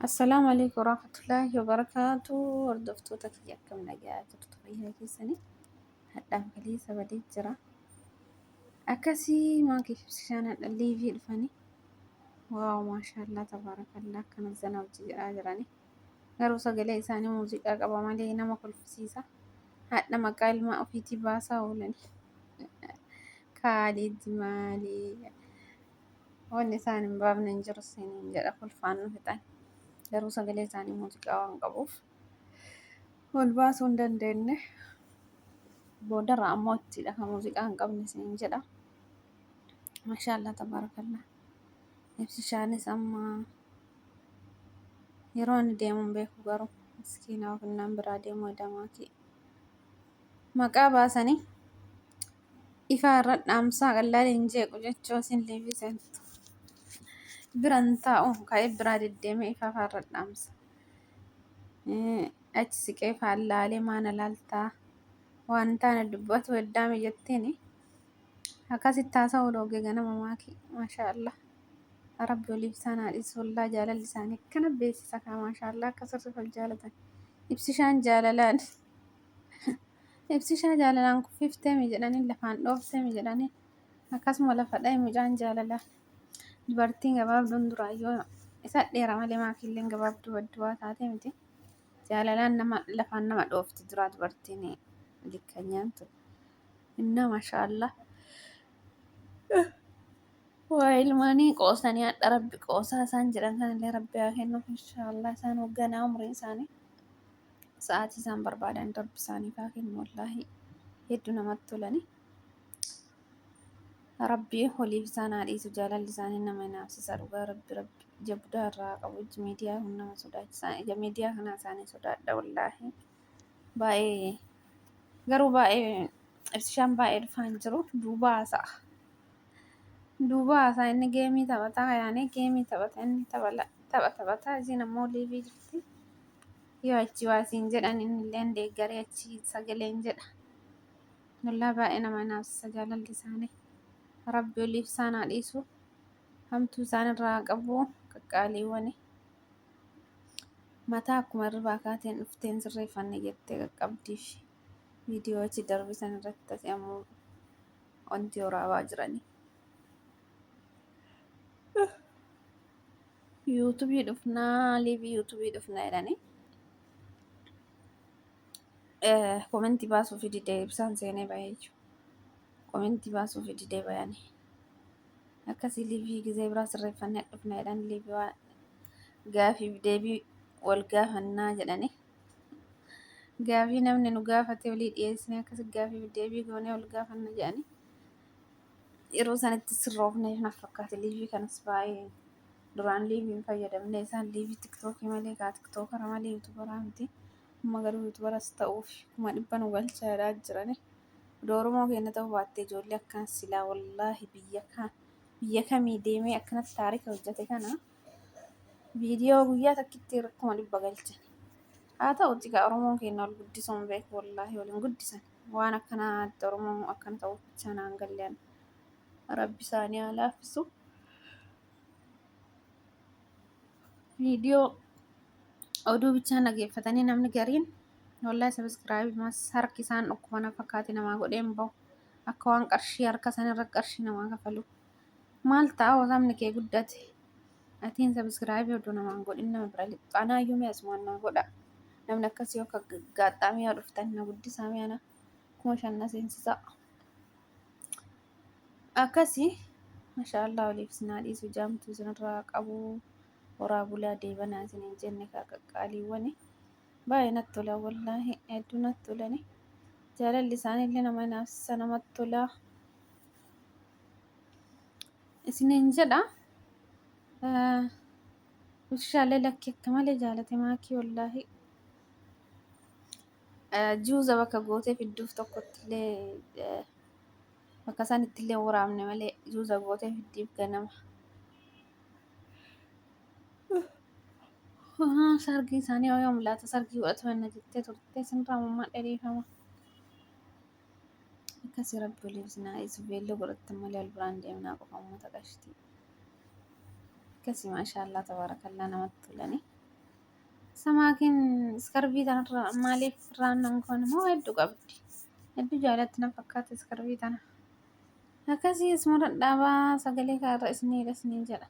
Assalaamu alaykum warahmatullaahi wabarakaatuh. Hordoftoota kiyya akkam nagaa jirtu fayyaa keessanii? Hadhaaf kaleessa badee jira. Akkasii maankii fi bishaan hadhallee fi dhufanii. Waaw maashaallah tabaarakallaa akkana zana hojii jedhaa jiranii. Garuu sagalee isaanii muuziqaa qaba malee nama kolfisiisa. Hadha maqaa ilmaa ofiitii baasaa oolanii. Kaalid maalii wanni isaan hin baafne hin jiru siniin jedha kolfaan nu fixan. Garuu sagalee isaanii muuziqaa waan qabuuf ol baasuu hin dandeenye. Boodarraa ammoo ittidha kan muuziqaa hin qabne siin jedha. Maashaallah tabaarakallaa. Ibsishaanis amma yeroo inni deemu hin beeku garuu miskiina ofinnaan biraa deemu edamaati. Maqaa baasanii ifaa irra dhaamsaa qallaaleen jeequ jechoo isin leefisantu. Biran taa'u ka'ee biraa deddeemee ifaa irra dhaamsa. Achi siqee faallaalee maana laaltaa waan taane dubbatu heddaame jetteeni. Akkasitti haasa'uu dhoogee ganama maakii maashaallah. Rabbi oliif isaan haadhisu wallaa jaalalli isaanii akkana beeksisa kaa maashaallah akka sirriif wal jaalatan. Ibsishaan jaalalaan ibsishaa jaalalaan kuffifteemi jedhanii lafaan dhoofteemi jedhanii akkasuma lafa dha'e mucaan jaalalaa. Dubartiin gabaabduun duraayyoo isa dheera malee maakiilleen gabaabduu badduwaa taate miti. Jaalalaan nama lafaan nama dhoofti dura dubartiin likkanyaan tun. Inna maashaallah. Waa ilmaanii qoosanii hadha rabbi qoosaa isaan jedhan kanallee rabbi haa kennuuf inshaallah isaan hoogganaa umrii isaanii. Sa'aatii isaan barbaadan rabbi isaaniif haa kennu wallaahi hedduu namatti tolani. Rabbi oliif isaan haadhisu jaalalli isaanii nama hinaafsisa dhugaa rabbi jabdaa irraa qabu iji miidiyaa kun nama sodaachisa. Ija miidiyaa kanaa isaanii sodaadha wallaahi. Baay'ee garuu baay'ee ibsishaan baay'ee dhufaa hin jiru duuba haasa'a. Duuba haasa'a inni geemii taphataa yaanii geemii taphata inni taphataa isiin ammoo liivii jirti. Yoo achi waa isiin jedhan innillee deeggaree achi sagaleen jedha. Wallaahi baay'ee nama hinaafsisa jaalalli isaanii. Rabbi oliif isaan haadhisu hamtuu isaan irraa qabu qaqqaaliiwwani. Mataa akkuma irraa kaateen dhufteen sirreeffanne jettee qaqqabdiif viidiyoo achi darbisan irratti asii ammoo wanti waraabaa jiranii. Yuutuubii dhufnaa liivii yuutuubii dhufnaa jedhanii. Komentii baasuuf didee ibsaan seenee bahee jiru. Komentii baasuuf didee bayanii. Akkasii liivii gizee biraa sirreeffannee dhufnaa jedhan liivii waan gaafiif deebii wal gaafannaa jedhanii. Gaafii namni nu gaafate walii dhiyeessine akkasii gaafiif deebii goonee wal gaafanna jedhanii. Yeroo sanitti sirroofneef naaf fakkaate liivii kanas baay'ee duraan liiviin fayyadamne isaan liivii tiktookii malee kaa tiktookara malee yuutuubaraa miti. Amma garuu yuutuubaras ta'uuf kuma dhibba nu galchaa jirani. Oromoo keenya ta'uu baattee ijoollee akkan silaa wallaahi biyya kamii deemee akkanatti taarika hojjete kana viidiyoo guyyaa takkitti kuma dhibba galchan. Haa ta'uuti kaa Oromoon keenya ol guddisuun beeku wallaahi waliin guddisan waan akkanaa Oromoo akkana ta'uuf bicha naan galleen rabbi isaanii haa laaffisu. Viidiyoo oduu bichaan dhageeffatanii namni gariin wallaahi sabiskiraayib mas harki isaan dhukkuba na fakkaate namaa godheen bahu akka waan qarshii harka sanarra qarshii namaa kafalu. Maal ta'a sabni kee guddate atiin sabiskiraayib oduu namaan godhin nama bira lixxaanaayyuu mi'as mo'annaa godha. Namni akkasii akka gaaxxaa mi'a dhuftan na guddisaa mi'ana kuma shanna seensisaa. Akkasii maashaallah oliif sinaa dhiisu jaamtuu sinirraa qabu. Horaa bulaa deebanaa isin hin jenne kaa qaqqaaliiwwani baay'ee natti tola wallaahi hedduu natti tolani. Jaalalli isaaniillee nama hinaafsisa namatti tola. Isiniin jedha ibsishaallee lakkii akka malee jaalate maakii wallaahi. Juuza bakka gootee fidduuf tokkottillee bakka sanittillee waraabne malee juuza gootee fiddiif ganama. Sargii isaanii yoo mul'ata sargii godhatu wanna jettee turte sinirraa mummaa dheeriifama. Akkasii rabbi oliif sinaa dhiisu beelloo godhattan malee wal biraan deemnaa qofa uummata qashtii. Akkasii maashaallah tabaarakallaa namatti tolani. Samaakiin iskarbii tanarra maaliif raannan kun immoo hedduu qabdi. Hedduu jaalatti na fakkaata iskarbii tana. Akkasii isuma dadhaabaa sagalee kaarra isiniidha isiniin jedha.